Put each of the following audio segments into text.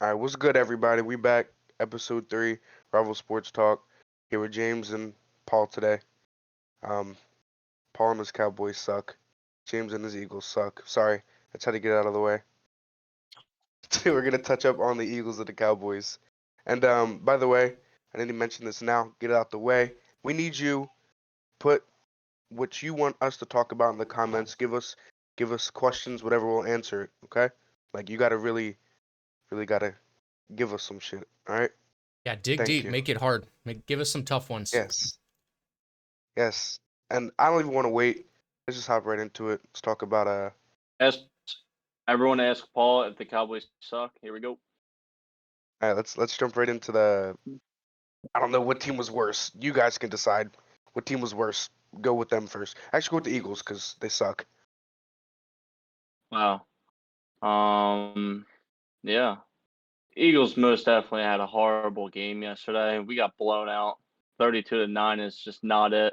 All right, what's good, everybody? We back, episode 3, Rival Sports Talk. Here with James and Paul today. Um, Paul and his Cowboys suck. James and his Eagles suck. Sorry, that's how to get out of the way. Today we're gonna touch up on the Eagles and the Cowboys. And by the way, I didn't mention this now. Get it out the way. We need you. Put what you want us to talk about in the comments. Give us questions, whatever, we'll answer it. Okay? Like you gotta really gotta give us some shit. All right? Yeah, dig Thank deep, you. make it hard. Give us some tough ones. Yes. Yes, and I don't even want to wait. Let's just hop right into it. Let's talk about Ask everyone. Ask Paul if the Cowboys suck. Here we go. All right, let's jump right into the. I don't know what team was worse. You guys can decide what team was worse. Go with them first. Actually, go with the Eagles because they suck. Wow. Yeah. Eagles most definitely had a horrible game yesterday. We got blown out. 32-9 is just not it.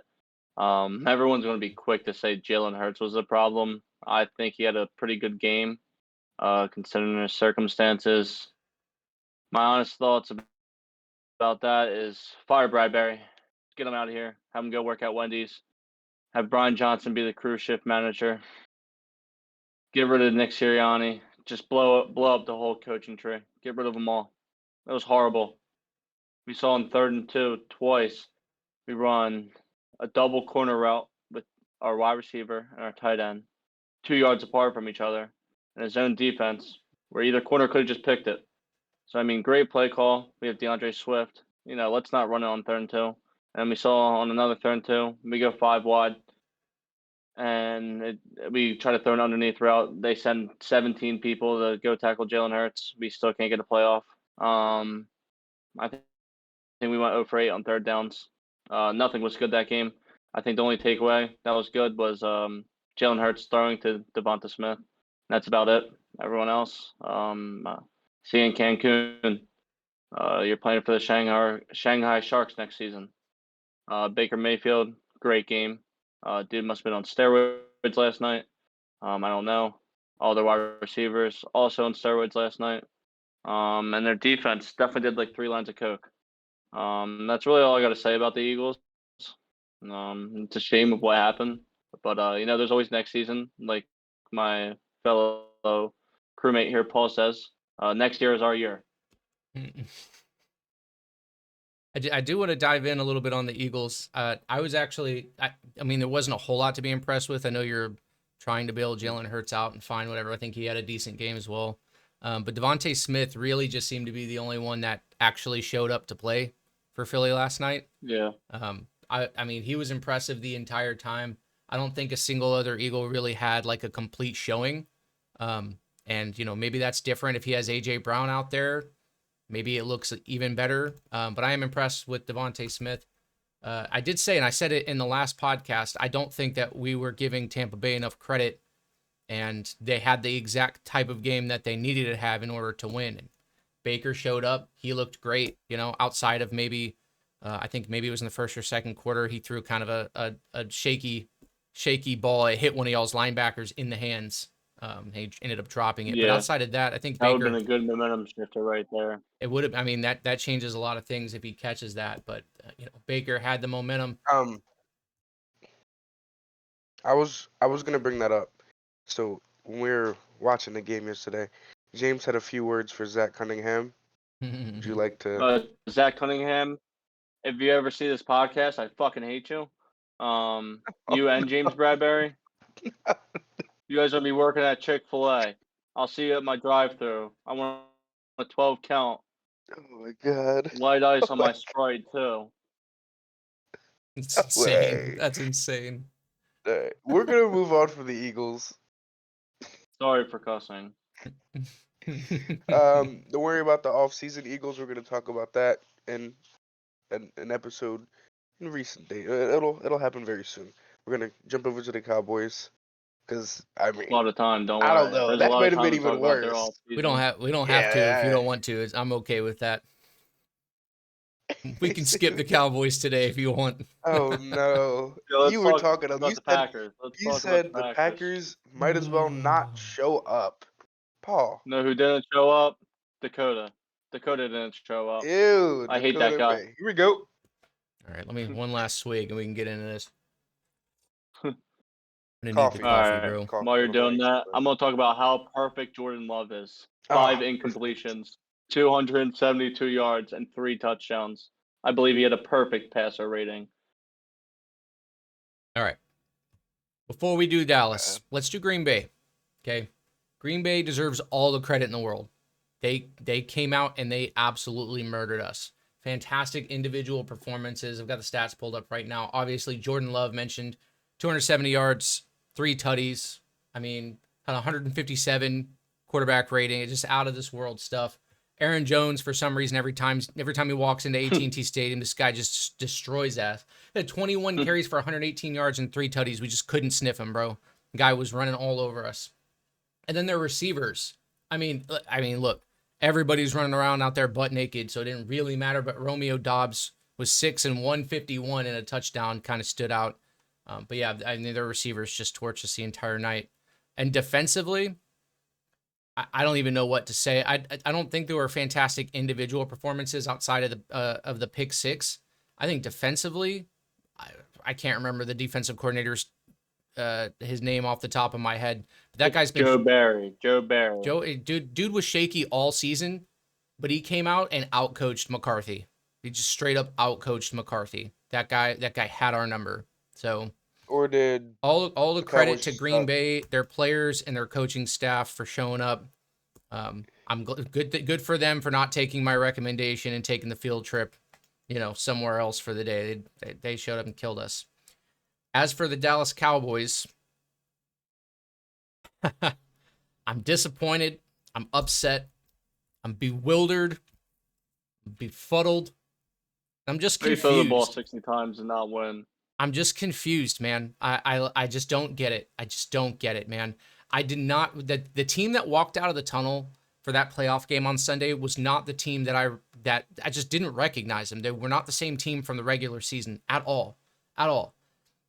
Everyone's going to be quick to say Jalen Hurts was the problem. I think he had a pretty good game, considering the circumstances. My honest thoughts about that is fire Bradbury. Get him out of here. Have him go work at Wendy's. Have Brian Johnson be the cruise ship manager. Get rid of Nick Sirianni. Just blow up the whole coaching tree. Get rid of them all. That was horrible. We saw in 3rd and 2 twice. We run a double corner route with our wide receiver and our tight end, 2 yards apart from each other, and a zone defense where either corner could have just picked it. So I mean, great play call. We have DeAndre Swift. Let's not run it on 3rd and 2. And we saw on another 3rd and 2, we go 5 wide. And we try to throw an underneath route. They send 17 people to go tackle Jalen Hurts. We still can't get a playoff. I think we went 0 for 8 on 3rd downs. Nothing was good that game. I think the only takeaway that was good was Jalen Hurts throwing to Devonta Smith. That's about it. Everyone else, see you in Cancun. You're playing for the Shanghai Sharks next season. Baker Mayfield, great game. Dude must have been on steroids last night. I don't know. All their wide receivers also on steroids last night. And their defense definitely did like 3 lines of coke. That's really all I got to say about the Eagles. It's a shame of what happened, but there's always next season. Like my fellow crewmate here, Paul says, next year is our year. I do want to dive in a little bit on the Eagles. I was actually, I mean, there wasn't a whole lot to be impressed with. I know you're trying to bail Jalen Hurts out and fine, whatever. I think he had a decent game as well. But Devonta Smith really just seemed to be the only one that actually showed up to play for Philly last night. Yeah. I mean, he was impressive the entire time. I don't think a single other Eagle really had like a complete showing. And, maybe that's different if he has A.J. Brown out there. Maybe it looks even better. But I am impressed with Devonta Smith. I did say, and I said it in the last podcast, I don't think that we were giving Tampa Bay enough credit, and they had the exact type of game that they needed to have in order to win. And Baker showed up. He looked great, outside of maybe, I think maybe it was in the first or second quarter, he threw kind of a shaky ball. It hit one of y'all's linebackers in the hands. He ended up dropping it. Yeah. But outside of that, I think That Baker... would have been a good momentum shifter right there. It would have. I mean, that changes a lot of things if he catches that. But Baker had the momentum. I was gonna bring that up. So when we were watching the game yesterday, James had a few words for Zach Cunningham. Would you like to? Zach Cunningham, if you ever see this podcast, I fucking hate you. You and James Bradbury. You guys will be working at Chick-fil-A. I'll see you at my drive-thru. I want a 12 count. Oh my god. Light ice on my Sprite too. It's insane. That's insane. Right. We're gonna move on from the Eagles. Sorry for cussing. Don't worry about the off-season Eagles. We're gonna talk about that in an episode in recent days. It'll happen very soon. We're gonna jump over to the Cowboys because I mean, a lot of time. Don't worry. I don't know. There's That a lot might of have been time to even talk about their worse. We don't have Yeah, to if you don't want to. I'm okay with that. We can skip the Cowboys today if you want. Oh no! Yeah, let's You were talk talking about the Packers. Let's You talk said about the Packers might as well not show up. Paul. Know who didn't show up? Dakota. Dakota didn't show up. Ew, I hate that Dakota guy. Bay. Here we go. All right, let me one last swig and we can get into this. I'm gonna Coffee. need the coffee, All right. bro. Coffee While you're on the doing mic, that, but- I'm gonna talk about how perfect Jordan Love is. Ah, 5 perfect. incompletions, 272 yards, and 3 touchdowns. I believe he had a perfect passer rating. All right. Before we do Dallas, let's do Green Bay. Okay. Green Bay deserves all the credit in the world. They came out and they absolutely murdered us. Fantastic individual performances. I've got the stats pulled up right now. Obviously, Jordan Love mentioned 270 yards, 3 tutties. I mean, had 157 quarterback rating. It's just out of this world stuff. Aaron Jones, for some reason, every time he walks into AT&T Stadium, this guy just destroys us. He had 21 carries for 118 yards and 3 tutties. We just couldn't sniff him, bro. The guy was running all over us. And then their receivers. I mean, look, everybody's running around out there butt naked, so it didn't really matter. But Romeo Doubs was 6 and 151 and a touchdown, kind of stood out. But yeah, I mean, their receivers just torched us the entire night. And defensively, I don't even know what to say. I don't think there were fantastic individual performances outside of the pick six. I think defensively, I can't remember the defensive coordinator's his name off the top of my head. But that guy's been Joe Barry. Dude was shaky all season, but he came out and outcoached McCarthy. He just straight up outcoached McCarthy. That guy had our number. So Or did all the credit Cowboys to Green suck? Bay, their players and their coaching staff for showing up. I'm good for them for not taking my recommendation and taking the field trip, somewhere else for the day. They showed up and killed us. As for the Dallas Cowboys, I'm disappointed. I'm upset. I'm bewildered. I'm befuddled. I'm just They throw the ball confused. 60 times and not win. I'm just confused, man. I just don't get it. I just don't get it, man. I did not. The team that walked out of the tunnel for that playoff game on Sunday was not the team that I just didn't recognize them. They were not the same team from the regular season at all. At all.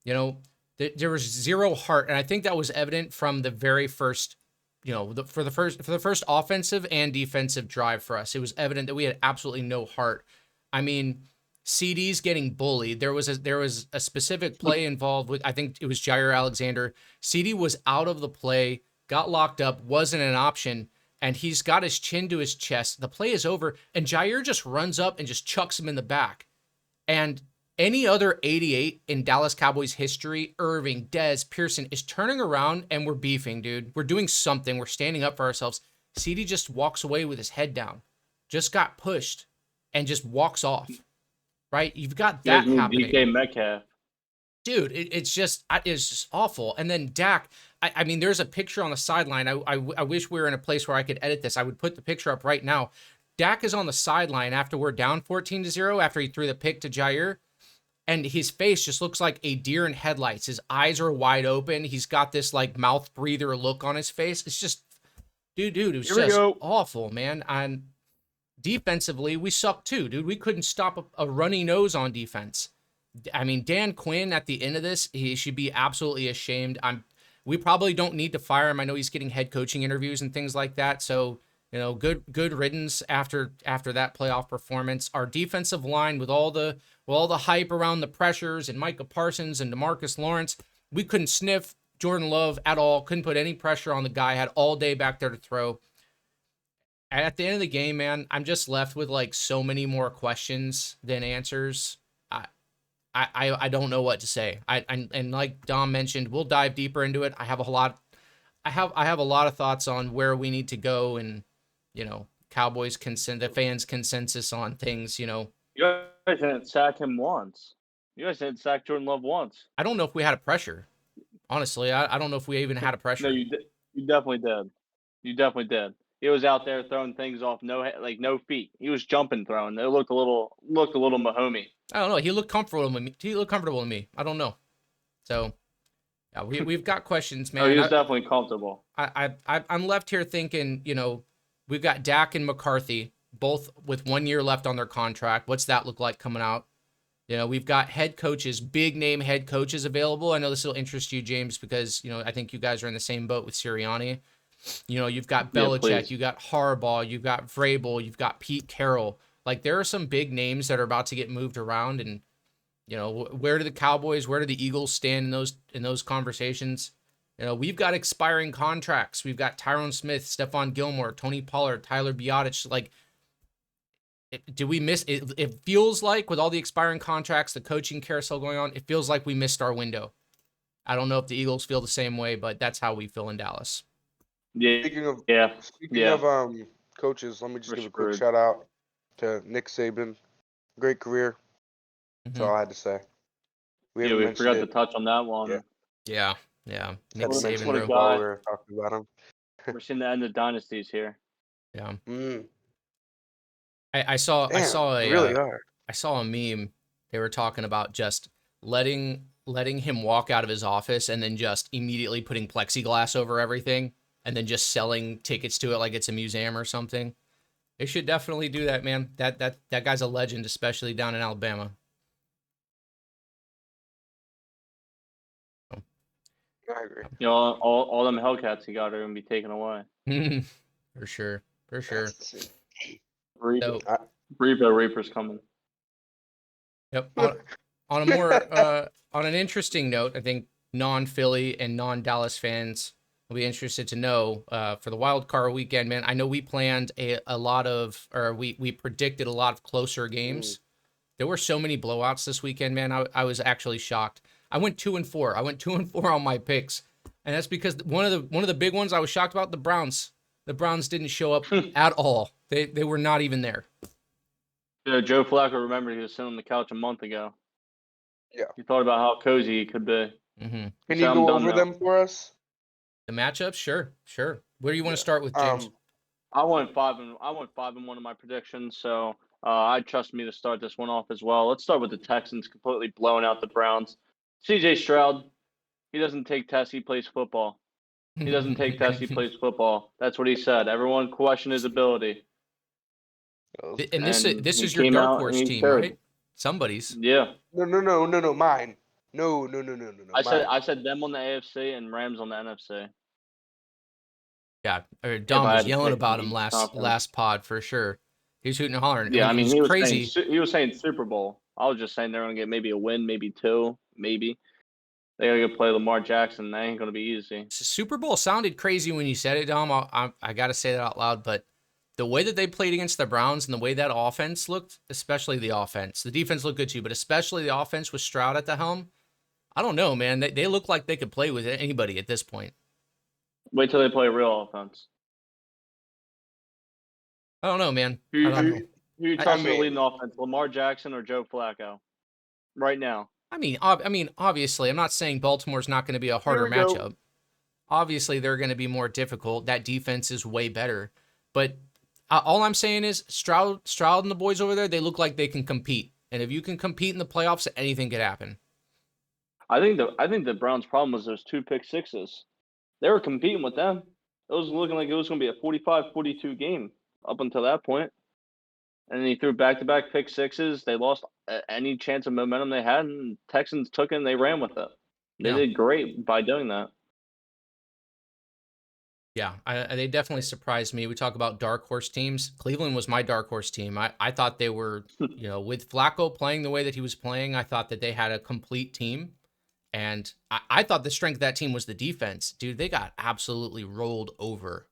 There was zero heart, and I think that was evident from the very first, for the first offensive and defensive drive for us. It was evident that we had absolutely no heart. I mean, CD's getting bullied. There was a specific play involved with, I think it was Jair Alexander. CD was out of the play, got locked up, wasn't an option, and he's got his chin to his chest. The play is over, and Jair just runs up and just chucks him in the back. And any other 88 in Dallas Cowboys history, Irving, Dez, Pearson, is turning around and we're beefing, dude. We're doing something. We're standing up for ourselves. CD just walks away with his head down. Just got pushed and just walks off. Right? You've got that happening. DK Metcalf. Dude, it's just awful. And then Dak, I mean, there's a picture on the sideline. I wish we were in a place where I could edit this. I would put the picture up right now. Dak is on the sideline after we're down 14-0, after he threw the pick to Jair. And his face just looks like a deer in headlights. His eyes are wide open. He's got this like mouth breather look on his face. It's just, dude, it was just awful, man. And defensively, we suck too, dude. We couldn't stop a runny nose on defense. I mean, Dan Quinn at the end of this, he should be absolutely ashamed. We probably don't need to fire him. I know he's getting head coaching interviews and things like that. So, good riddance after that playoff performance. Our defensive line with all the hype around the pressures and Micah Parsons and DeMarcus Lawrence, we couldn't sniff Jordan Love at all. Couldn't put any pressure on the guy. Had all day back there to throw. At the end of the game, man, I'm just left with like so many more questions than answers. I don't know what to say. And like Dom mentioned, we'll dive deeper into it. I have a lot of thoughts on where we need to go and, Cowboys the fans' consensus on things, You guys didn't sack him once. You guys didn't sack Jordan Love once. I don't know if we had a pressure. Honestly, I don't know if we even had a pressure. No, you definitely did. You definitely did. He was out there throwing things off no feet. He was jumping, throwing. It looked a little Mahomey. I don't know. He looked comfortable to me. I don't know. So, yeah, we've got questions, man. Oh, he was definitely comfortable. I'm left here thinking, we've got Dak and McCarthy both with 1 year left on their contract. What's that look like coming out? We've got head coaches, big name head coaches available. I know this will interest you, James, because, I think you guys are in the same boat with Sirianni. You know, you've got Yeah, Belichick, please. you got Harbaugh, you've got Vrabel, you've got Pete Carroll. Like, there are some big names that are about to get moved around, and you know, where do the Cowboys, where do the Eagles stand in those conversations? You know, we've got expiring contracts. We've got Tyron Smith, Stephon Gilmore, Tony Pollard, Tyler Biotic. Like, do we miss it? It feels like with all the expiring contracts, the coaching carousel going on, it feels like we missed our window. I don't know if the Eagles feel the same way, but that's how we feel in Dallas. Yeah, Speaking of yeah, speaking yeah. of coaches, let me just We're give a quick screwed. shout out to Nick Saban. Great career. That's all I had to say. We Yeah, haven't we mentioned forgot to it. touch on that one. Yeah. Yeah. Just Nick had to What a mention Saban, it bro. while guy. we were talking about him. We're seeing the end of dynasties here. Yeah. Mm. I saw Damn, we really are. I saw a meme. They were talking about just letting him walk out of his office and then just immediately putting plexiglass over everything and then just selling tickets to it like it's a museum or something. They should definitely do that, man. That guy's a legend, especially down in Alabama. I agree. You know, all them Hellcats he got are gonna be taken away. For sure. For sure. So, Reaper's coming. yep. On a more on an interesting note, I think non-Philly and non-Dallas fans will be interested to know for the wild card weekend, man. I know we planned a lot of, or we predicted a lot of closer games. There were so many blowouts this weekend, man. I was actually shocked. I went 2-4. I went 2-4 on my picks, and that's because one of the big ones I was shocked about, the Browns. The Browns didn't show up at all. They were not even there. Yeah, Joe Flacco, remember he was sitting on the couch a month ago. Yeah. He thought about how cozy he could be. Mm-hmm. Can So you I'm go done over now. them for us? The matchups, sure. Where do you want to Yeah. start with, James? I went 5-1 in my predictions, so I trust me to start this one off as well. Let's start with the Texans completely blowing out the Browns. CJ Stroud, he doesn't take tests, he plays football. He doesn't take tests, he plays football. That's what he said. Everyone questioned his ability. And this And this he is your came dark out horse and he team, showed. right? Somebody's. Yeah. No, mine. No, mine. I said them on the AFC and Rams on the NFC. Yeah, or If Dom I was had to yelling pick about from him each conference. last pod for sure. He was hooting and hollering. Yeah, I I mean, mean he's crazy. he was saying Super Bowl. I was just saying they're gonna get maybe a win, maybe two, maybe. They gotta go play Lamar Jackson. That ain't gonna be easy. Super Bowl sounded crazy when you said it, Dom. I got to say that out loud, but the way that they played against the Browns and the way that offense looked, especially the offense, the defense looked good too, but especially the offense with Stroud at the helm. I don't know, man. They look like they could play with anybody at this point. Wait till they play real offense. I don't know, man. Who I don't who know. who you I trust to mean- lead an offense? Lamar Jackson or Joe Flacco? Right now. I mean, obviously, I'm not saying Baltimore's not going to be a harder Here we go. matchup. Obviously, they're going to be more difficult. That defense is way better. But all I'm saying is Stroud and the boys over there, they look like they can compete. And if you can compete in the playoffs, anything could happen. I think the Browns' problem was those 2 pick sixes. They were competing with them. It was looking like it was gonna be a 45-42 game up until that point. And then he threw back-to-back pick sixes. They lost any chance of momentum they had, and Texans took it and they ran with it. They Yeah. did great by doing that. Yeah, they definitely surprised me. We talk about dark horse teams. Cleveland was my dark horse team. I thought they were, with Flacco playing the way that he was playing, I thought that they had a complete team. And I thought the strength of that team was the defense. Dude, they got absolutely rolled over.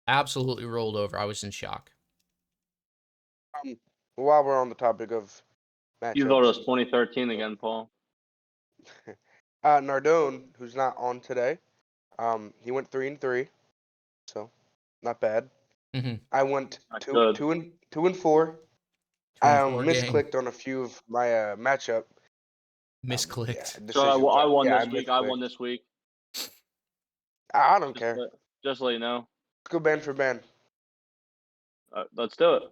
Absolutely rolled over. I was in shock. While we're on the topic of matchups, You thought it was 2013 again, Paul. Nardone, who's not on today, he went 3-3, so not bad. Mm-hmm. I went Not 2 good. 2 and 4. I 2-4 game. misclicked on a few of my matchup. Misclicked. So I won Yeah, this week. I won this week. I don't care. Just to let you know. Let's go band for band. Let's do it.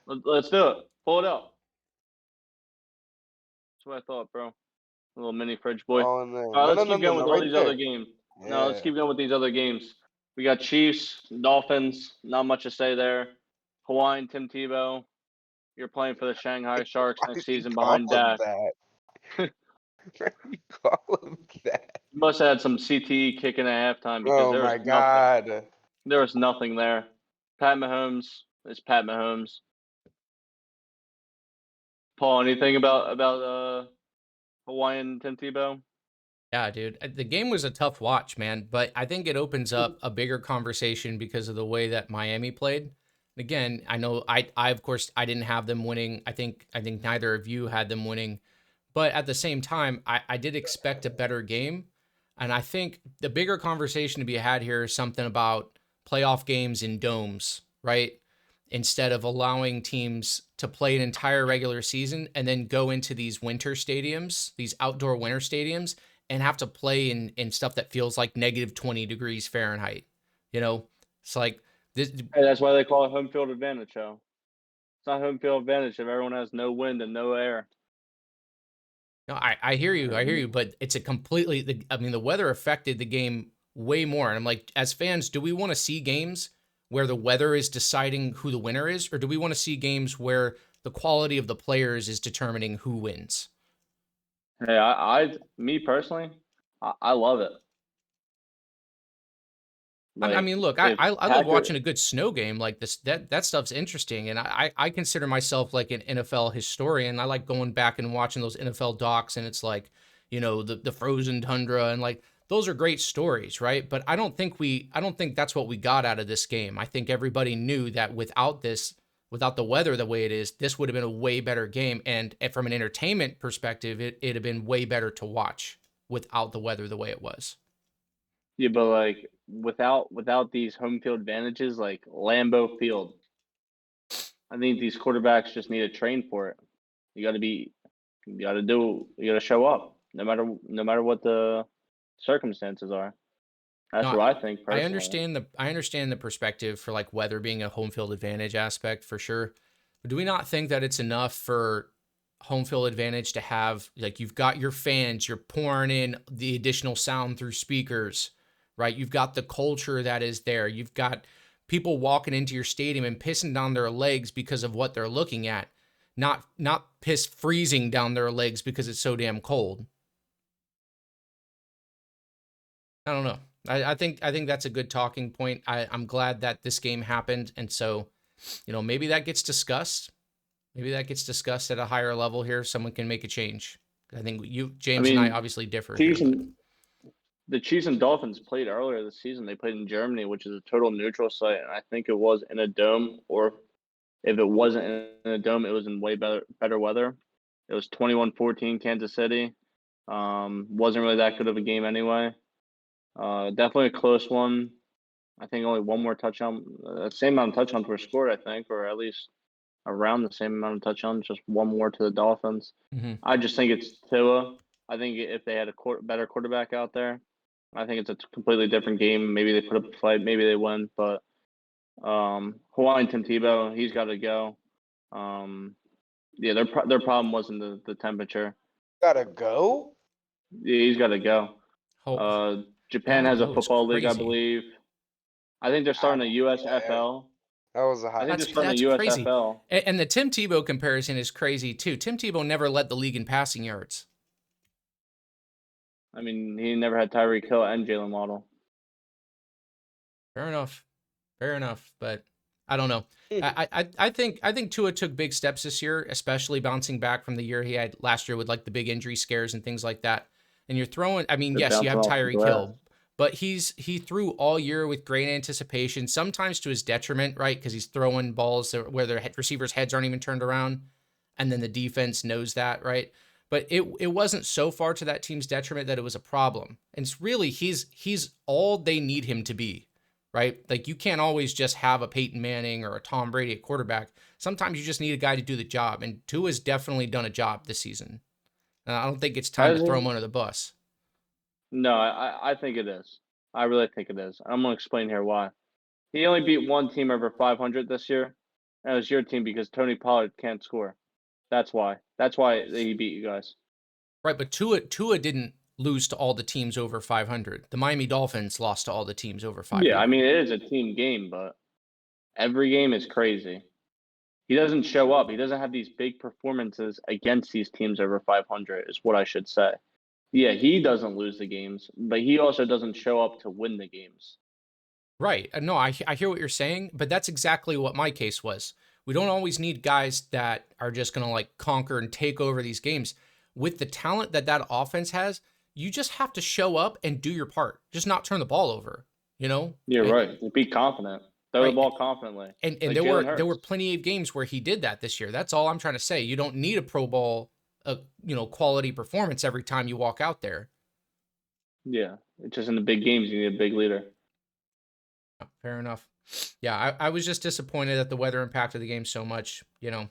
Let's do it. Pull it out. That's what I thought, bro. A little mini fridge boy. All in there. All right, let's keep going with all right these there. other games. No, let's keep going with these other games. We got Chiefs, Dolphins. Not much to say there. Hawaiian Tim Tebow. You're playing for the Shanghai Sharks Why next did you season call behind him Dak. that? Why did you call him that? Must have had some CTE kicking at halftime because Oh there was my nothing. God. There was nothing there. Pat Mahomes is Pat Mahomes. Paul, anything about Hawaiian Tim Tebow? Yeah, dude. The game was a tough watch, man, but I think it opens up a bigger conversation because of the way that Miami played. Again, I know I of course I didn't have them winning. I think neither of you had them winning. But at the same time, I did expect a better game. And I think the bigger conversation to be had here is something about playoff games in domes, right? Instead of allowing teams to play an entire regular season and then go into these winter stadiums, these outdoor winter stadiums, and have to play in stuff that feels like negative 20 degrees Fahrenheit. You know, it's like this. Hey, that's why they call it home field advantage, Joe. It's not home field advantage if everyone has no wind and no air. No, I hear you, but it's a completely. I mean, the weather affected the game way more, and I'm like, as fans, do we want to see games where the weather is deciding who the winner is, or do we want to see games where the quality of the players is determining who wins? Hey, me personally, I love it. I Like mean, look, if I love Packer, watching a good snow game like this. That stuff's interesting, and I consider myself like an NFL historian. I like going back and watching those NFL docs, and it's like, the frozen tundra, and like those are great stories, right? But I don't think that's what we got out of this game. I think everybody knew that without the weather the way it is, this would have been a way better game, and from an entertainment perspective, it'd have been way better to watch without the weather the way it was. yeah, but like without these home field advantages, like Lambeau Field, I think these quarterbacks just need to train for it. You got to be, you got to do, you got to show up, no matter what the circumstances are. That's No, what I think I personally. understand the perspective for like weather being a home field advantage aspect for sure. But do we not think that it's enough for home field advantage to have like you've got your fans, you're pouring in the additional sound through speakers, right? You've got the culture that is there. You've got people walking into your stadium and pissing down their legs because of what they're looking at, not piss freezing down their legs because it's so damn cold. I don't know. I think that's a good talking point. I'm glad that this game happened, and so maybe that gets discussed. Maybe that gets discussed at a higher level here. Someone can make a change. I think you, I James, and I mean, obviously differ here, Chiefs but and the Chiefs and Dolphins played earlier this season. They played in Germany, which is a total neutral site, and I think it was in a dome, or if it wasn't in a dome, it was in way better weather. It was 21-14 Kansas City. Wasn't really that good of a game anyway. Definitely a close one. I think only one more touchdown. Same amount of touchdowns were scored, I think, or at least around the same amount of touchdowns. Just one more to the Dolphins. mhm. I just think it's Tua. I think if they had a better quarterback out there, I think it's a completely different game. Maybe they put up a fight. Maybe they win. But Hawaiian Tim Tebow, he's got to go. Yeah, their problem wasn't the temperature. Gotta go? Yeah, he's got to go. Oh, Japan gotta has a go is football league, I crazy. believe. I think they're I starting a don't care. USFL. That was a I hot think they're take. starting That's a crazy. USFL. And the Tim Tebow comparison is crazy too. Tim Tebow never led the league in passing yards. I mean, he never had Tyreek Hill and Jalen Waddle. Fair enough. Fair enough. But I don't know. Hmm. I think Tua took big steps this year, especially bouncing back from the year he had last year with like the big injury scares and things like that. And you're throwing, I mean, They're yes, you bouncing have off the Tyreek glass. Hill, but he threw all year with great anticipation, sometimes to his detriment, right? Because he's throwing balls where their receivers' heads aren't even turned around, and then the defense knows that, right? But it wasn't so far to that team's detriment that it was a problem. And it's really he's all they need him to be, right? Like you can't always just have a Peyton Manning or a Tom Brady at quarterback. Sometimes you just need a guy to do the job, and Tua's definitely done a job this season. I don't think it's time to Has throw he? him under the bus. No, I think it is. I really think it is. I'm going to explain here why. He only beat one team over 500 this year, and it was your team because Tony Pollard can't score. That's why. That's why he beat you guys. Right, but Tua didn't lose to all the teams over 500. The Miami Dolphins lost to all the teams over Yeah, I 500. mean, it is a team game, but every game is crazy. He doesn't show up. He doesn't have these big performances against these teams over 500, is what I should say. Yeah, he doesn't lose the games, but he also doesn't show up to win the games. Right. No, I hear what you're saying, but that's exactly what my case was. We don't always need guys that are just going to like conquer and take over these games. With the talent that that offense has, you just have to show up and do your part. Just not turn the ball over, you know? You're And, right. Be confident. Throw the right. ball confidently. And Like there Jalen were Hurts. plenty of games where he did that this year. That's all I'm trying to say. You don't need a Pro Bowl, quality performance every time you walk out there. Yeah, it's just in the big games you need a big leader. Fair enough. Yeah, I was just disappointed that the weather impacted the game so much. You know,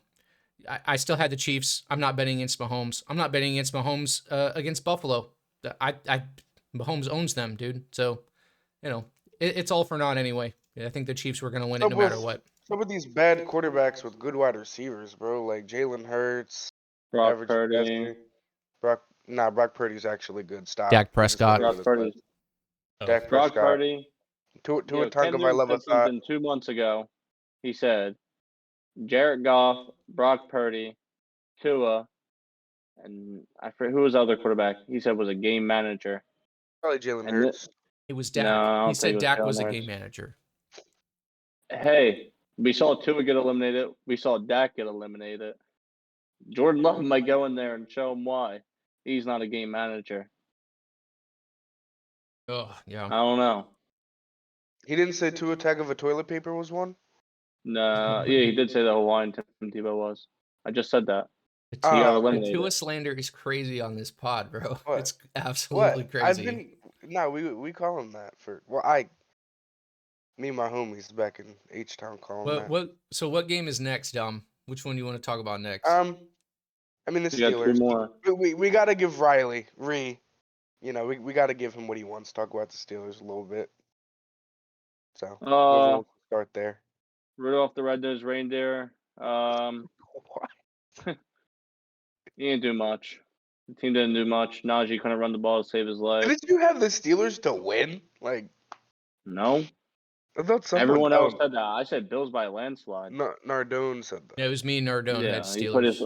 I still had the Chiefs. I'm not betting against Mahomes. I'm not betting against Mahomes against Buffalo. Mahomes owns them, dude. So, it's all for naught anyway. I think the Chiefs were going to win it no matter what. Some of these bad quarterbacks with good wide receivers, bro, like Jalen Hurts, Brock average Purdy. Brock Purdy's actually good. Stop. Dak Prescott. Brock Purdy. Dak Brock Prescott. Purdy. Tua Ken Tagovailoa Newton said something 2 months ago. He said, Jared Goff, Brock Purdy, Tua, and I forget who was the other quarterback. He said was a game manager. Probably Jalen Hurts. It was Dak. No, he said Dak was a Jalen game Hurts. manager. Hey, we saw Tua get eliminated. We saw Dak get eliminated. Jordan Love might go in there and show him why he's not a game manager. Oh, yeah. I don't know. He didn't say Tua Tagovailoa toilet paper was one? No, yeah, he did say that Hawaiian Tim Tebow was. I just said that. The He got Tua eliminated. slander is crazy on this pod, bro. What? It's absolutely What? crazy. We call him that for me and my homies back in H-Town call him that. So what game is next, Dom? Which one do you want to talk about next? I mean the You got two Steelers. more. We gotta give Riley we gotta give him what he wants. Talk about the Steelers a little bit. So whoever wants to start there. Rudolph the Red-Nosed Reindeer. He didn't do much. The team didn't do much. Najee couldn't run the ball to save his life. Did you have the Steelers to win? Like, No. I thought Everyone else said that. I said Bills by a landslide. Nardone said that. Yeah, it was me and Nardone Yeah, had Steelers.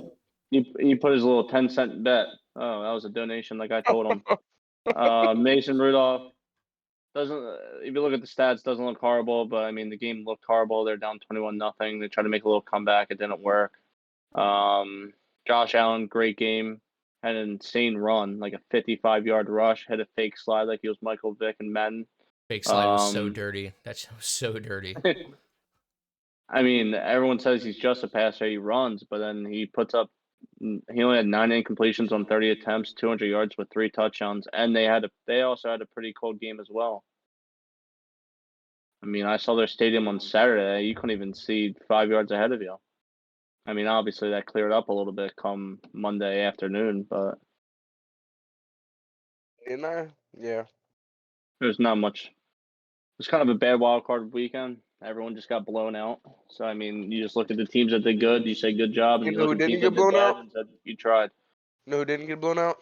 he put his little 10-cent bet. Oh, that was a donation, like I told him. Mason Rudolph doesn't. If you look at the stats, doesn't look horrible. But I mean, the game looked horrible. They're down 21-0. They tried to make a little comeback. It didn't work. Josh Allen, great game. Had an insane run, like a 55-yard rush. Had a fake slide like he was Michael Vick and Madden. Fake slide was so dirty. That's so dirty. I mean, everyone says he's just a passer. He runs, but then he only had 9 incompletions on 30 attempts, 200 yards with 3 touchdowns, and they also had a pretty cold game as well. I mean, I saw their stadium on Saturday. You couldn't even see 5 yards ahead of you. I mean, obviously that cleared up a little bit come Monday afternoon, but Yeah. there's not much. It was kind of a bad wild card weekend. Everyone just got blown out. So I mean, you just look at the teams that did good. You say good job, and You you know look who at the didn't teams get that did blown bad out? and said you tried. No, who didn't get blown out?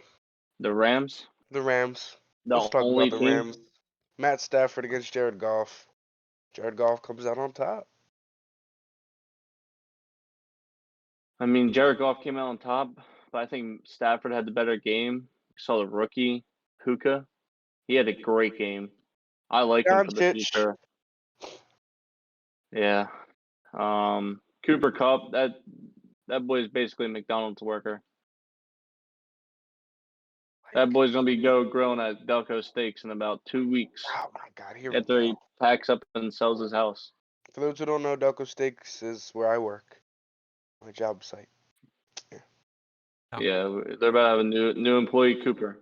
The Rams. The Rams. The Let's talk only about the team. Rams. Matt Stafford against Jared Goff. Jared Goff comes out on top. I mean, Jared Goff came out on top, but I think Stafford had the better game. You saw the rookie, Puka. He had a great game. I like him for the Doncic. future. Yeah. Cooper Kupp, that boy's basically a McDonald's worker. That boy's gonna be grilling at Delco Steaks in about 2 weeks. Oh my God! Here we After he go. packs up and sells his house. For those who don't know, Delco Steaks is where I work. My job site. Yeah, they're about to have a new employee, Cooper.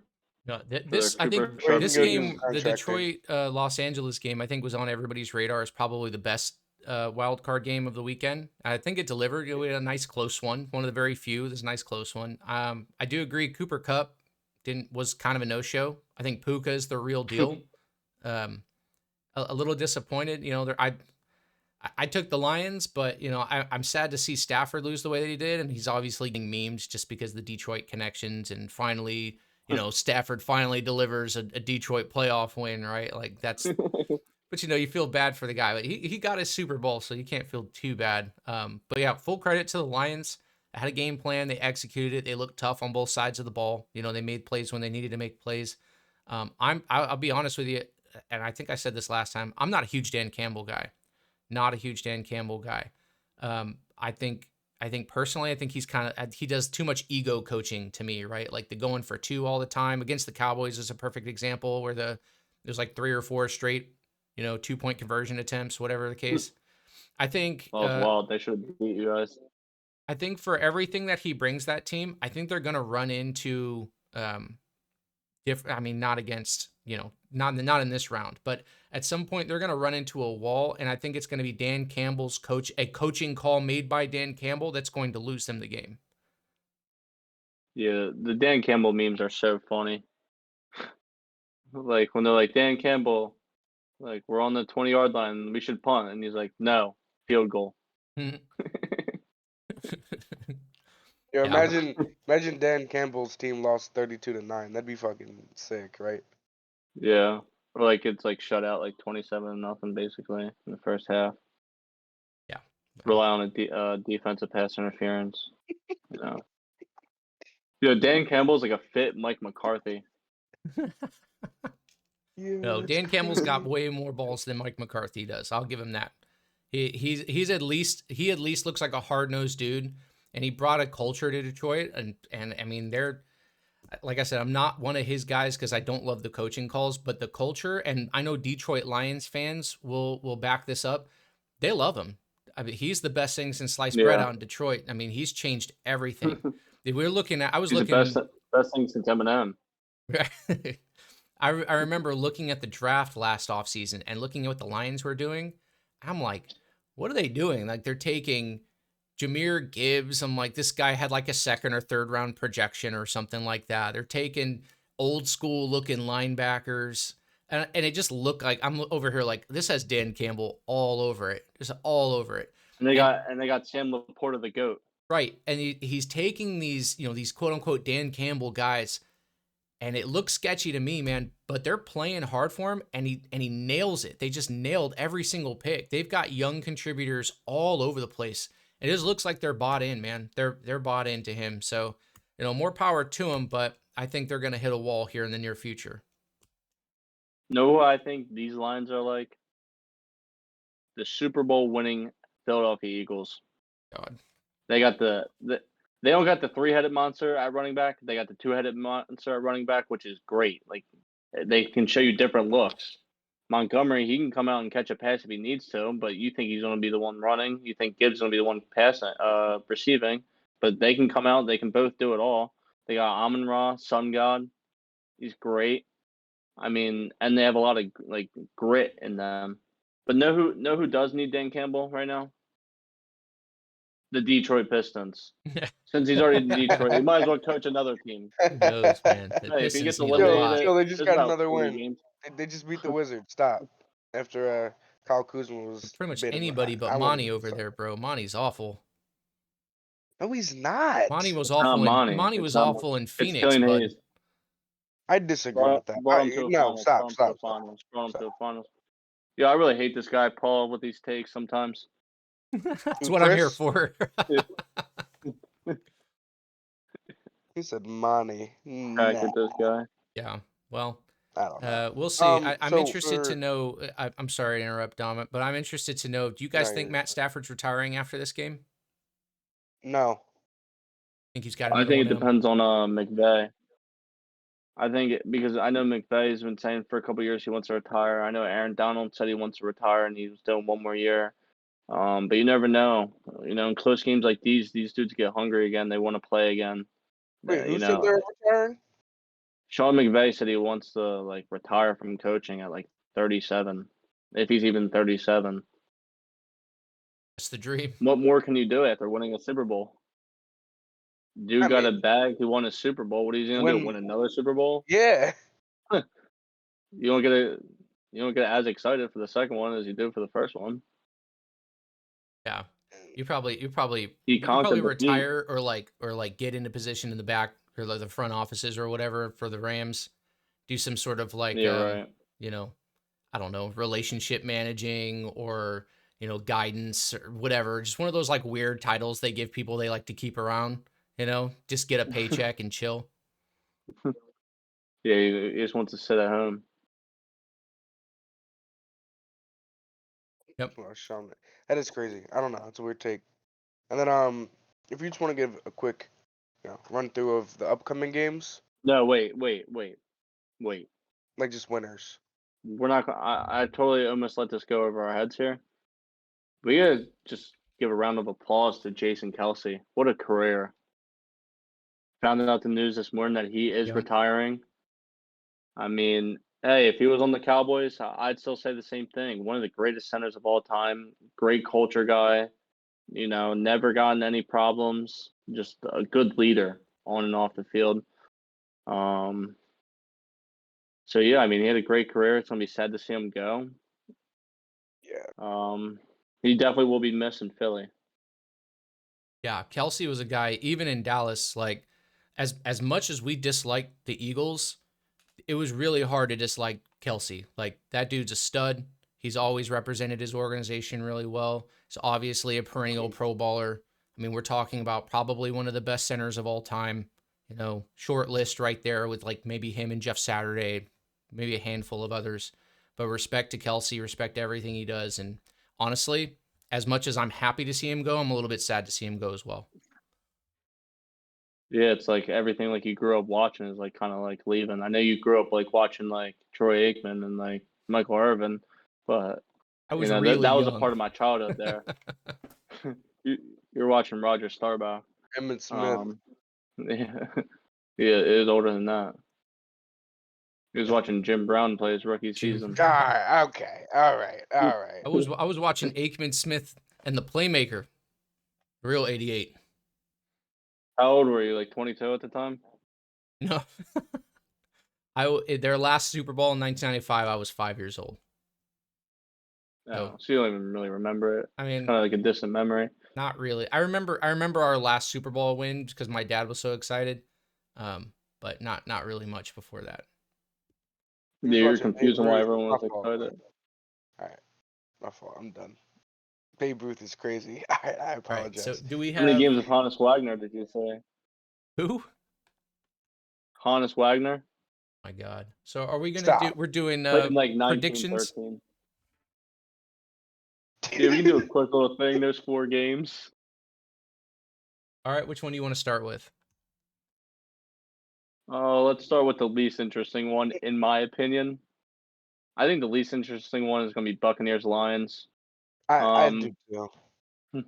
No, their I think Cooper truck. this Go do game, some the contracting. Detroit Los Angeles game, I think was on everybody's radar as probably the best wild card game of the weekend. I think it delivered. We had a nice close one, one of the very few. This nice close one. I do agree. Cooper Kupp was kind of a no show. I think Puka is the real deal. A little disappointed. I took the Lions, but I'm sad to see Stafford lose the way that he did, and he's obviously getting memes just because of the Detroit connections. And finally, Stafford finally delivers a Detroit playoff win, right? Like that's, but you feel bad for the guy. But he got his Super Bowl, so you can't feel too bad. But yeah, full credit to the Lions. had a game plan. They executed it. They looked tough on both sides of the ball. You know, they made plays when they needed to make plays. I'll be honest with you, and I think I said this last time. I'm not a huge Dan Campbell guy. Not a huge Dan Campbell guy. I think personally, I think he does too much ego coaching to me, right? Like the going for two all the time against the Cowboys is a perfect example where there's like 3 or 4 straight, 2-point conversion attempts, whatever the case. I think Well, it's wild. They should have beat you guys. I think for everything that he brings that team, I think they're going to run into I mean, not against, not in this round, but at some point they're going to run into a wall, and I think it's going to be Dan Campbell's a coaching call made by Dan Campbell that's going to lose them the game. Yeah, the Dan Campbell memes are so funny. Like when they're like, Dan Campbell, like we're on the 20-yard line, we should punt, and he's like, no, field goal. Yeah, imagine Dan Campbell's team lost 32-9. That'd be fucking sick, right? Yeah. Or like it's like shut out like 27-0 basically in the first half. Yeah. Rely on a defensive pass interference. Dan Campbell's like a fit Mike McCarthy. No, Dan Campbell's got way more balls than Mike McCarthy does. I'll give him that. He at least looks like a hard-nosed dude, and he brought a culture to Detroit. And I mean, they're, like I said, I'm not one of his guys because I don't love the coaching calls, but the culture, and I know Detroit Lions fans will back this up. They love him. I mean, he's the best thing since sliced bread out in Detroit. I mean, he's changed everything. I was looking. The best thing since Eminem. I remember looking at the draft last offseason and looking at what the Lions were doing. I'm like, what are they doing? Like, they're taking Jahmyr Gibbs. I'm like, this guy had like a 2nd or 3rd round projection or something like that. They're taking old school looking linebackers. And it just looked like, I'm over here like, this has Dan Campbell all over it. Just all over it. And they got Sam Laporta, the GOAT. Right. And he's taking these, these quote unquote Dan Campbell guys, and it looks sketchy to me, man, but they're playing hard for him, and he nails it. They just nailed every single pick. They've got young contributors all over the place. It just looks like they're bought in, man. They're bought into him. So, more power to them, but I think they're going to hit a wall here in the near future. No, I think these lines are like the Super Bowl winning Philadelphia Eagles. God. They got they don't got the 3-headed monster at running back. They got the 2-headed monster at running back, which is great. Like they can show you different looks. Montgomery, he can come out and catch a pass if he needs to, but you think he's going to be the one running. You think Gibbs is going to be the one passing, receiving. But they can come out. They can both do it all. They got Amon-Ra, Sun God. He's great. I mean, and they have a lot of like grit in them. But know who does need Dan Campbell right now? The Detroit Pistons. Since he's already in Detroit, he might as well coach another team. Who knows, man? Hey, if he gets eliminated, they just got about another 3 win. games. They just beat the Wizards. Stop. After Kyle Kuzma was Pretty much bitten. anybody but Monty over there, bro. Monty's awful. No, he's not. Monty was awful. Monty was awful in Phoenix. But I disagree with that. No, stop. Yeah, I really hate this guy, Paul, with these takes sometimes. That's what I'm here for. He said Monty. Back at this guy. Yeah. Well, I don't know. We'll see. I'm interested to know. I'm sorry to interrupt, Dom, but I'm interested to know. Do you guys think Matt Stafford's retiring after this game? No. Think he's got. I think it depends on McVay. I think because I know McVay's been saying for a couple of years he wants to retire. I know Aaron Donald said he wants to retire and he was doing one more year. But you never know. In close games like these dudes get hungry again. They want to play again. Wait, who said they're retiring? Sean McVay said he wants to retire from coaching at 37, if he's even 37. That's the dream. What more can you do after winning a Super Bowl? Dude got a bag. He won a Super Bowl. What are you gonna do? Win another Super Bowl? Yeah. You don't get as excited for the second one as you did for the first one. Yeah. You probably retire or get into position in the back or the front offices or whatever for the Rams. Do some sort of right. I don't know, relationship managing or guidance or whatever. Just one of those like weird titles they give people they like to keep around, just get a paycheck and chill. Yeah, he just wants to sit at home. Yep. Well, Sean, that is crazy. I don't know. It's a weird take. And then if you just want to give a quick run through of the upcoming games, No, wait. like just winners. We're not. I totally almost let this go over our heads here. We gotta just give a round of applause to Jason Kelsey. What a career! Found out the news this morning that he is Yeah. retiring. I mean, hey, if he was on the Cowboys, I'd still say the same thing. One of the greatest centers of all time, great culture guy. Never gotten any problems. Just a good leader on and off the field. So yeah, I mean, he had a great career. It's gonna be sad to see him go. Yeah. He definitely will be missed in Philly. Yeah, Kelsey was a guy, even in Dallas, like as much as we disliked the Eagles, it was really hard to dislike Kelsey. Like that dude's a stud. He's always represented his organization really well. He's obviously a perennial Pro Bowler. I mean, we're talking about probably one of the best centers of all time. Short list right there with like maybe him and Jeff Saturday, maybe a handful of others. But respect to Kelsey, respect to everything he does. And honestly, as much as I'm happy to see him go, I'm a little bit sad to see him go as well. Yeah, it's like everything like you grew up watching is like kind of like leaving. I know you grew up like watching like Troy Aikman and like Michael Irvin, but I was really that was a young. part of my childhood there. You're watching Roger Staubach. Emmitt Smith. Yeah, it is older than that. He was watching Jim Brown play his rookie season. All right. Okay. All right. I was watching Aikman Smith and the Playmaker, real 88. How old were you? Like 22 at the time? No, their last Super Bowl in 1995. I was 5 years old. Oh, so you don't even really remember it. I mean, It's kind of like a distant memory. Not really. I remember our last Super Bowl win because my dad was so excited. But not really much before that. Yeah, you're confusing why everyone was excited. All right, my fault. I'm done. Babe Ruth is crazy. I apologize. All right, so do we have how many games of Hannes Wagner did you say? Who? Hannes Wagner. My God. So are we gonna do? We're doing like predictions. Yeah, we can do a quick little thing. There's 4 games. All right, which one do you want to start with? Let's start with the least interesting one, in my opinion. I think the least interesting one is going to be Buccaneers Lions. I do too.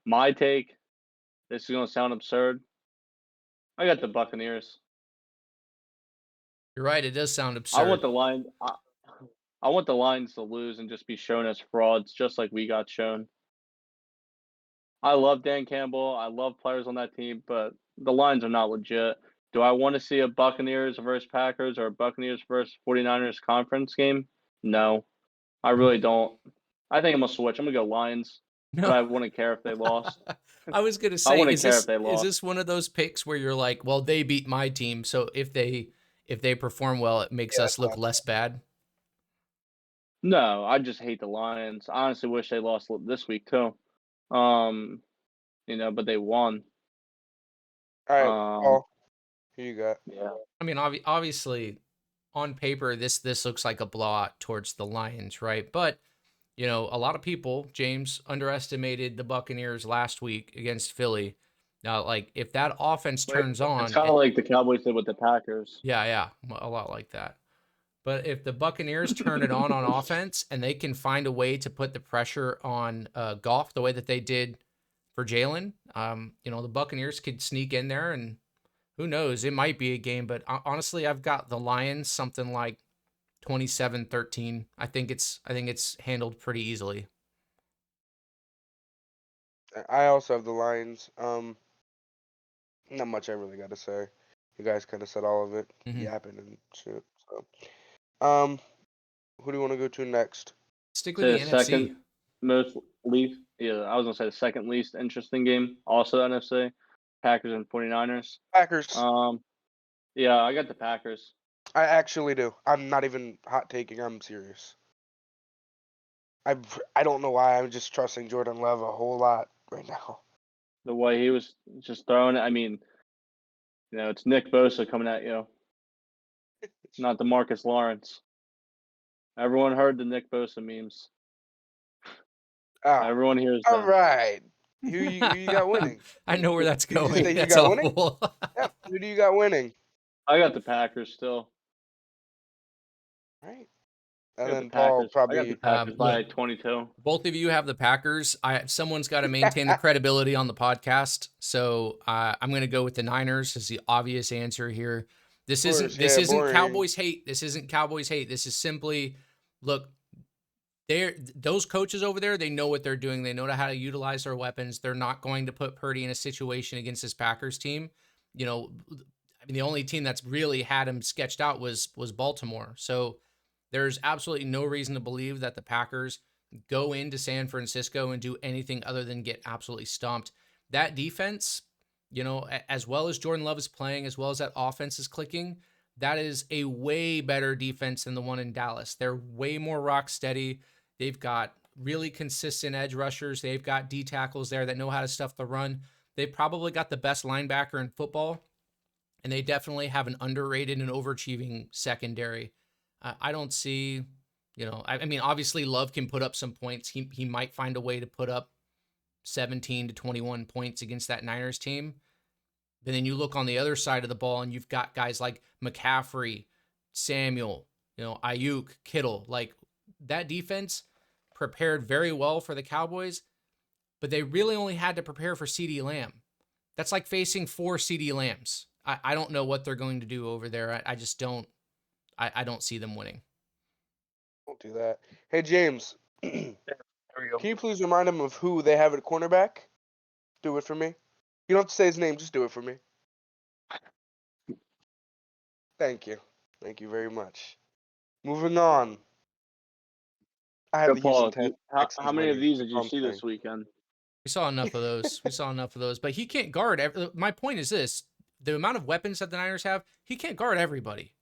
My take. This is going to sound absurd. I got the Buccaneers. You're right. It does sound absurd. I want the Lions. I want the Lions to lose and just be shown as frauds, just like we got shown. I love Dan Campbell. I love players on that team, but the Lions are not legit. Do I want to see a Buccaneers versus Packers or a Buccaneers versus 49ers conference game? No, I really don't. I think I'm going to switch. I'm going to go Lions, but I wouldn't care if they lost. I was going to say, if they lost. Is this one of those picks where you're like, well, they beat my team, so if they perform well, it makes us look less bad? No, I just hate the Lions. I honestly wish they lost this week too. But they won. All right, Paul, who you got? Yeah. I mean, obviously, on paper, this looks like a blowout towards the Lions, right? But a lot of people, James, underestimated the Buccaneers last week against Philly. Now, like if that offense turns on, it's kind of like the Cowboys did with the Packers. Yeah, a lot like that. But if the Buccaneers turn it on offense and they can find a way to put the pressure on Goff the way that they did for Jalen, the Buccaneers could sneak in there, and who knows, it might be a game. But honestly, I've got the Lions something like 27-13. I think it's handled pretty easily. I also have the Lions. Not much I really got to say. You guys kind of said all of it, yapping and shit. So, who do you want to go to next? Stick with the NFC. Second most least. Yeah, I was gonna say the second least interesting game. Also NFC, Packers and 49ers. Packers. Yeah, I got the Packers. I actually do. I'm not even hot taking. I'm serious. I don't know why I'm just trusting Jordan Love a whole lot right now. The way he was just throwing it. I mean, it's Nick Bosa coming at you, not DeMarcus Lawrence. Everyone heard the Nick Bosa memes. Oh, Everyone hears all them. right. Who you got winning? I know where that's Did you just going. say you That's got winning? awful. Yeah. Who do you got winning? I got the Packers still. All right. I And got then the Paul Packers. I got the probably. Packers by Look, 22. both of you have the Packers. Someone's got to maintain the credibility on the podcast, so I'm going to go with the Niners as the obvious answer here. This isn't boring. Cowboys hate. This isn't Cowboys hate. This is simply, look, those coaches over there, they know what they're doing. They know how to utilize their weapons. They're not going to put Purdy in a situation against this Packers team. I mean, the only team that's really had him sketched out was Baltimore. So there's absolutely no reason to believe that the Packers go into San Francisco and do anything other than get absolutely stomped. That defense, as well as Jordan Love is playing, as well as that offense is clicking, that is a way better defense than the one in Dallas. They're way more rock steady. They've got really consistent edge rushers. They've got D tackles there that know how to stuff the run. They've probably got the best linebacker in football, and they definitely have an underrated and overachieving secondary. I don't see, I mean, obviously Love can put up some points. He might find a way to put up 17 to 21 points against that Niners team. But then you look on the other side of the ball and you've got guys like McCaffrey, Samuel, Ayuk, Kittle. Like, that defense prepared very well for the Cowboys, but they really only had to prepare for CeeDee Lamb. That's like facing 4 CeeDee Lambs. I don't know what they're going to do over there. I just don't. I don't see them winning. Don't do that. Hey, James. There we go. Can you please remind him of who they have at cornerback? Do it for me. You don't have to say his name. Just do it for me. Thank you. Thank you very much. Moving on. I have So, the Paul, Houston how Texans many of winning. these did you I'm see saying. this weekend? We saw enough of those. But he can't guard. My point is this: the amount of weapons that the Niners have, he can't guard everybody.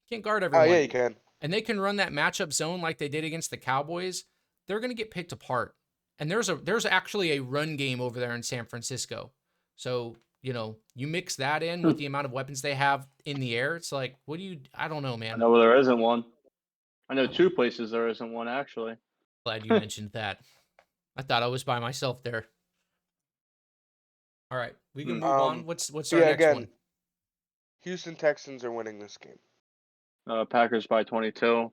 He can't guard Oh, everyone. yeah, you can. And they can run that matchup zone like they did against the Cowboys. They're going to get picked apart. And there's actually a run game over there in San Francisco. So, you mix that in with the amount of weapons they have in the air. It's like, I don't know, man. I know there isn't one. I know 2 places there isn't one, actually. Glad you mentioned that. I thought I was by myself there. All right, we can move on. What's our next one? Houston Texans are winning this game. Packers by 22.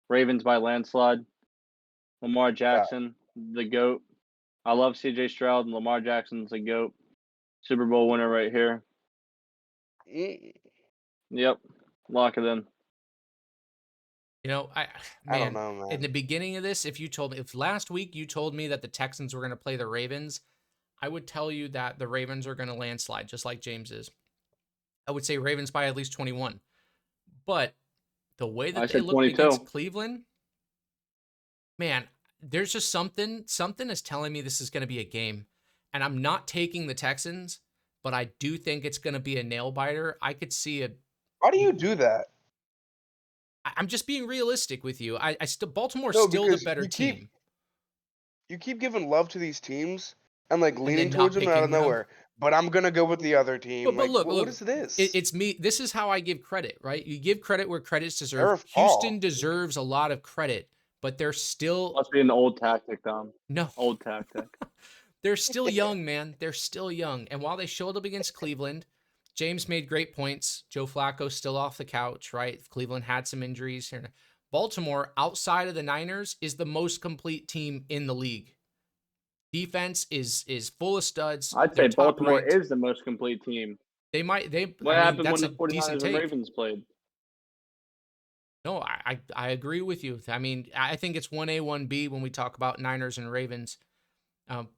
Ravens by landslide. Lamar Jackson, the GOAT. I love CJ Stroud, and Lamar Jackson's the GOAT. Super Bowl winner right here. Yep. Lock it in. I don't know, man. In the beginning of this, if last week you told me that the Texans were going to play the Ravens, I would tell you that the Ravens are going to landslide, just like James is. I would say Ravens by at least 21. But the way that they looked 22. against Cleveland, man, there's just something is telling me this is going to be a game. And I'm not taking the Texans, but I do think it's going to be a nail biter. I could see Why do you do that? I'm just being realistic with you. Baltimore's still the better team. You keep giving love to these teams and leaning not towards them out of picking them. nowhere. But I'm gonna go with the other team. But look, what is this? It's me. This is how I give credit, right? You give credit where credit's deserved. They're a Houston fall. deserves a lot of credit, but they're still Must be an old tactic, Dom. no Old tactic. They're still young, man. They're still young. And while they showed up against Cleveland, James made great points. Joe Flacco's still off the couch, right? Cleveland had some injuries here. Baltimore, outside of the Niners, is the most complete team in the league. Defense is full of studs. I'd say Baltimore is the most complete team. What happened when the 49ers and Ravens played? No, I agree with you. I mean, I think it's 1A, 1B when we talk about Niners and Ravens.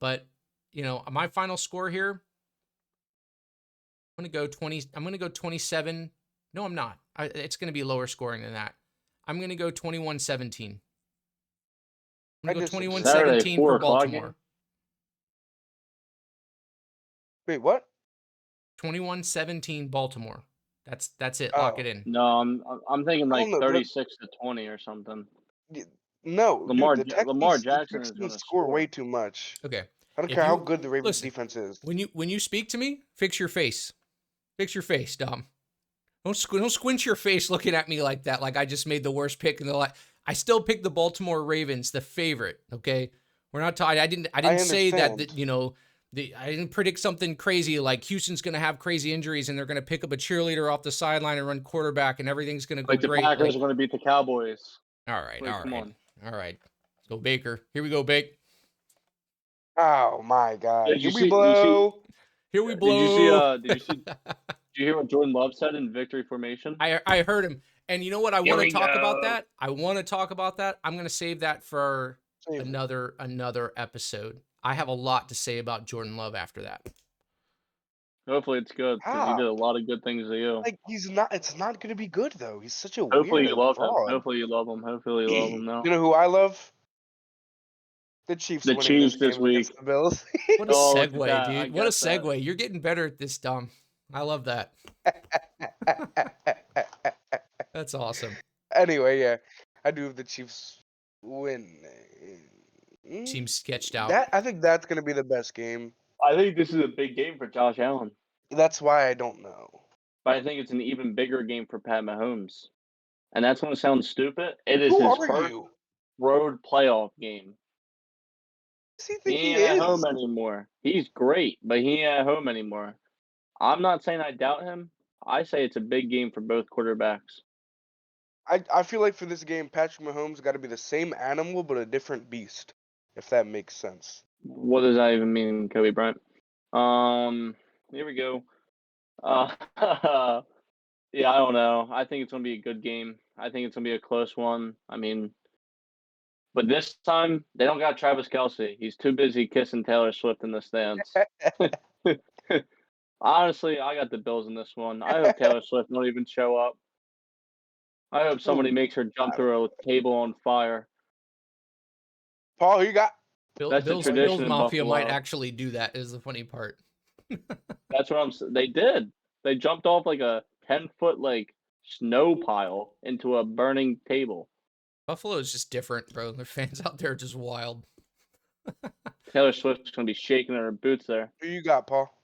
But, my final score here, I'm going to go 27. No, I'm not. It's going to be lower scoring than that. I'm going to go 21-17. I'm going to go 21-17 for Baltimore. Wait, what? 21-17 Baltimore. That's it. Lock it in. No, I'm thinking 36-20 or something. No, dude, the Lamar Texans Jackson is going to score way score. too much. Okay. I don't If care how you good the Ravens listen, defense is. when you speak to me, fix your face. Fix your face, Dom. Don't squint your face looking at me like that. Like I just made the worst pick in the life. I still picked the Baltimore Ravens, the favorite. Okay, we're not talking. I didn't say that I didn't predict something crazy like Houston's going to have crazy injuries and they're going to pick up a cheerleader off the sideline and run quarterback and everything's going to go Like the great. Packers are going to beat the Cowboys. All right, Like, come on. all right. Let's go Baker. Here we go, Bake. Oh my God! Did you Here we see? blow. Here we Did blow. you see? Did you hear what Jordan Love said in victory formation? I heard him. And you know what? I Here want to we talk about go. that. I want to talk about that. I'm going to save that for Save it. another episode. I have a lot to say about Jordan Love after that. Hopefully it's good because he How? did a lot of good things to you. Like he's not. It's not going to be good though. He's such a Hopefully you weird love him. fraud. Hopefully you love him. Hopefully you love him now. You know who I love? The Chiefs The winning Chiefs this this game against week. the Bills. What a Oh, look at segue, that. I dude. What a get that. segue. You're getting better at this, Dom. I love that. That's awesome. Anyway, yeah, I do have the Chiefs win. Seems sketched out. I think that's going to be the best game. I think this is a big game for Josh Allen. That's why I don't know. But I think it's an even bigger game for Pat Mahomes. And that's going to sound stupid. It is Who his are first you? road playoff game. Does he He think he ain't at is? home anymore. He's great, but he ain't at home anymore. I'm not saying I doubt him. I say it's a big game for both quarterbacks. I feel like for this game, Patrick Mahomes got to be the same animal but a different beast, if that makes sense. What does that even mean, Kobe Bryant? Here we go. Yeah, I don't know. I think it's going to be a good game. I think it's going to be a close one. I mean, but this time they don't got Travis Kelce. He's too busy kissing Taylor Swift in the stands. Honestly, I got the Bills in this one. I hope Taylor Swift won't even show up. I hope somebody makes her jump through a table on fire. Paul, who you got? That's a Bills tradition in Mafia might Buffalo. actually do that. Is the funny part. That's what I'm saying. They did. They jumped off like a 10-foot like snow pile into a burning table. Buffalo is just different, bro. Their fans out there are just wild. Taylor Swift's gonna be shaking in her boots there. Who you got, Paul?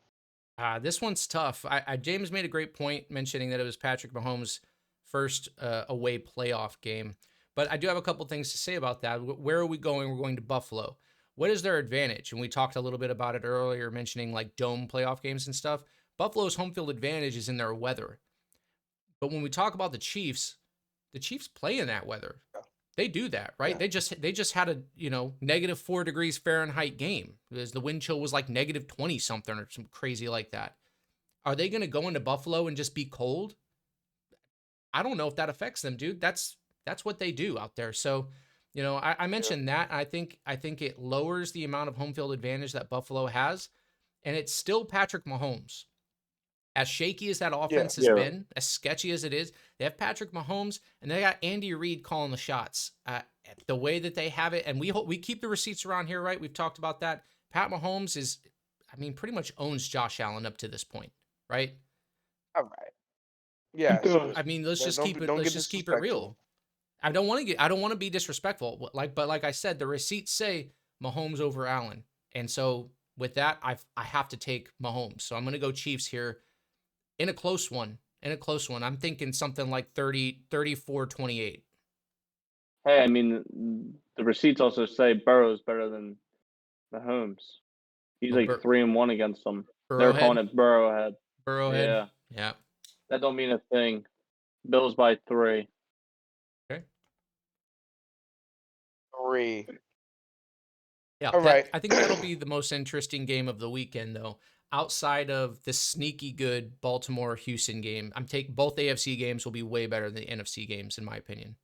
This one's tough. James made a great point mentioning that it was Patrick Mahomes' first away playoff game. But I do have a couple things to say about that. Where are we going? We're going to Buffalo. What is their advantage? And we talked a little bit about it earlier, mentioning like dome playoff games and stuff. Buffalo's home field advantage is in their weather. But when we talk about the Chiefs play in that weather. They do that, right? Yeah. They just had a, -4 degrees Fahrenheit game because the wind chill was like -20 something or some crazy like that. Are they going to go into Buffalo and just be cold? I don't know if that affects them, dude. That's what they do out there. So, I mentioned that. I think it lowers the amount of home field advantage that Buffalo has, and it's still Patrick Mahomes. As shaky as that offense has been, as sketchy as it is, they have Patrick Mahomes, and they got Andy Reid calling the shots. The way that they have it, and we keep the receipts around here, right? We've talked about that. Pat Mahomes pretty much owns Josh Allen up to this point, right? All right. Yeah. So, let's just keep it real. I don't want to be disrespectful, but like I said, the receipts say Mahomes over Allen, and so with that, I have to take Mahomes. So I'm going to go Chiefs here. In a close one, I'm thinking something like 34-28. Hey, the receipts also say Burrow's better than Mahomes. He's like 3-1 against them. They're calling it Burrowhead. Burrowhead. Yeah. That don't mean a thing. Bills by 3. Okay. 3. Yeah. All right. I think that'll be the most interesting game of the weekend, though. Outside of the sneaky good Baltimore-Houston game, both AFC games will be way better than the NFC games, in my opinion.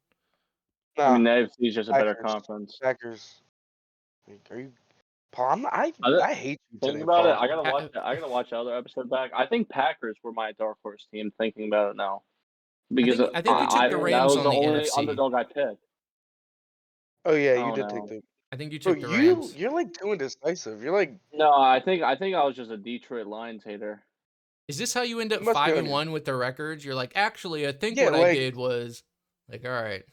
Nah, the AFC is just a better conference. Packers. Are you, Paul? I hate you today, Thinking about Paul. it, I gotta watch the other episode back. I think Packers were my dark horse team. Thinking about it now, because I think we took the Rams that was on the the only NFC. underdog I picked. Oh yeah, you did take the. I think you took the Rams. You're like too indecisive. You're like. No, I think I was just a Detroit Lions hater. Is this how you end up Must be 5-1 with the records? You're like, actually, I think Yeah, what I like- did was like, all right.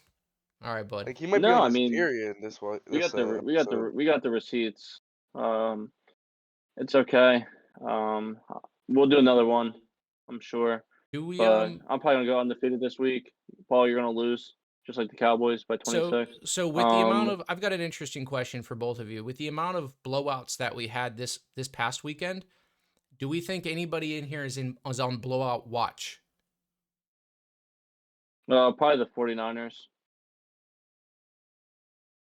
All right, bud. Like he might be No, on I his mean, period this one. we This got the episode. we got the receipts. It's okay. We'll do another one, I'm sure. Do we But I'm probably gonna go undefeated this week. Paul, you're gonna lose, just like the Cowboys by 26. so with the amount of I've got an interesting question for both of you. With the amount of blowouts that we had this past weekend, do we think anybody in here is on blowout watch? Probably the 49ers.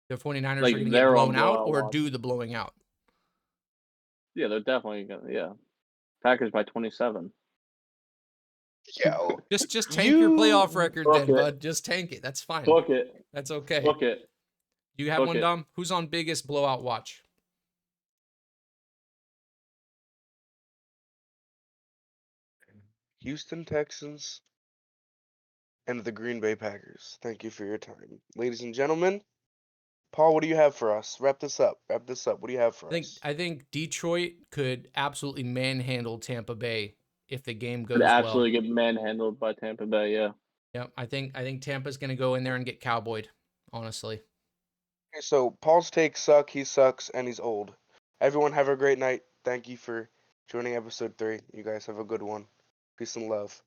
The 49ers Like are going to get they're on blown out blowout or watch. do the blowing out? Yeah, they're definitely gonna. Yeah, Packers by 27. Yo, Just tank your playoff record Book then, it. bud. Just tank it. That's fine. Book it. That's okay. Book it. Do you have Book one, it. Dom? Who's on biggest blowout watch? Houston Texans and the Green Bay Packers. Thank you for your time, ladies and gentlemen. Paul, what do you have for us? Wrap this up. Wrap this up. What do you have for us? I think Detroit could absolutely manhandle Tampa Bay if the game goes Could well. absolutely get manhandled by Tampa Bay. Yeah. Yeah, I think Tampa's going to go in there and get cowboyed, honestly. Okay, so Paul's takes suck. He sucks, and he's old. Everyone have a great night. Thank you for joining episode 3. You guys have a good one. Peace and love.